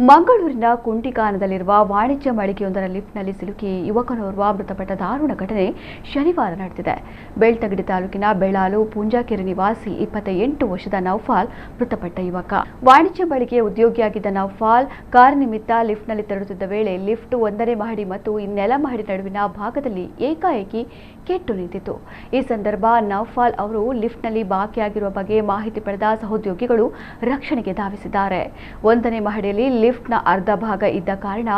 ಮಂಗಳೂರಿನ ಕುಂಟಿಕಾನದಲ್ಲಿರುವ ವಾಣಿಜ್ಯ ಮಳಿಗೆಯೊಂದರ ಲಿಫ್ಟ್ನಲ್ಲಿ ಸಿಲುಕಿ ಯುವಕನೋರ್ವ ಮೃತಪಟ್ಟ ದಾರುಣ ಘಟನೆ ಶನಿವಾರ ನಡೆದಿದೆ. ಬೆಳ್ತಂಗಡಿ ತಾಲೂಕಿನ ಬೆಳಾಲು ಪುಂಜಾಕೆರೆ ನಿವಾಸಿ 28 ವರ್ಷದ ನೌಫಾಲ್ ಮೃತಪಟ್ಟ ಯುವಕ. ವಾಣಿಜ್ಯ ಮಳಿಗೆ ಉದ್ಯೋಗಿಯಾಗಿದ್ದ ನೌಫಾಲ್ ಕಾರ್ಯನಿಮಿತ್ತ ಲಿಫ್ಟ್ನಲ್ಲಿ ತೆರಳುತ್ತಿದ್ದ ವೇಳೆ ಲಿಫ್ಟ್ 1ನೇ ಮಹಡಿ ಮತ್ತು ನೆಲ ಮಹಡಿ ನಡುವಿನ ಭಾಗದಲ್ಲಿ ಏಕಾಏಕಿ ಕೆಟ್ಟು ನಿಂತಿತು. ಈ ಸಂದರ್ಭ ನೌಫಾಲ್ ಅವರು ಲಿಫ್ಟ್ನಲ್ಲಿ ಬಾಕಿಯಾಗಿರುವ ಬಗ್ಗೆ ಮಾಹಿತಿ ಪಡೆದ ಸಹೋದ್ಯೋಗಿಗಳು ರಕ್ಷಣೆಗೆ ಧಾವಿಸಿದ್ದಾರೆ. 1ನೇ ಮಹಡಿಯಲ್ಲಿ ಲಿಫ್ಟ್ನ ಅರ್ಧ ಭಾಗ ಇದ್ದ ಕಾರಣ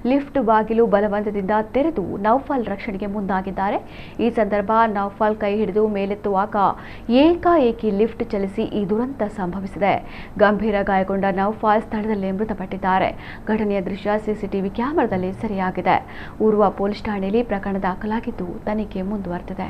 ಲಿಫ್ಟ್ ಬಾಗಿಲು ಬಲವಂತದಿಂದ ತೆರೆದು ನೌಫಾಲ್ ರಕ್ಷಣೆಗೆ ಮುಂದಾಗಿದ್ದಾರೆ. ಈ ಸಂದರ್ಭ ನೌಫಾಲ್ ಕೈ ಹಿಡಿದು ಮೇಲೆತ್ತುವಾಗ ಏಕಾಏಕಿ ಲಿಫ್ಟ್ ಚಲಿಸಿ ಈ ದುರಂತ ಸಂಭವಿಸಿದೆ. ಗಂಭೀರ ಗಾಯಗೊಂಡ ನೌಫಾಲ್ ಸ್ಥಳದಲ್ಲೇ ಮೃತಪಟ್ಟಿದ್ದಾರೆ. ಘಟನೆಯ ದೃಶ್ಯ ಸಿಸಿಟಿವಿ ಕ್ಯಾಮೆರಾದಲ್ಲಿ ಸೆರೆಯಾಗಿದೆ. ಊರ್ವ ಪೊಲೀಸ್ ಠಾಣೆಯಲ್ಲಿ ಪ್ರಕರಣ ದಾಖಲಾಗಿದ್ದು ತನಿಖೆ ಮುಂದುವರೆದಿದೆ.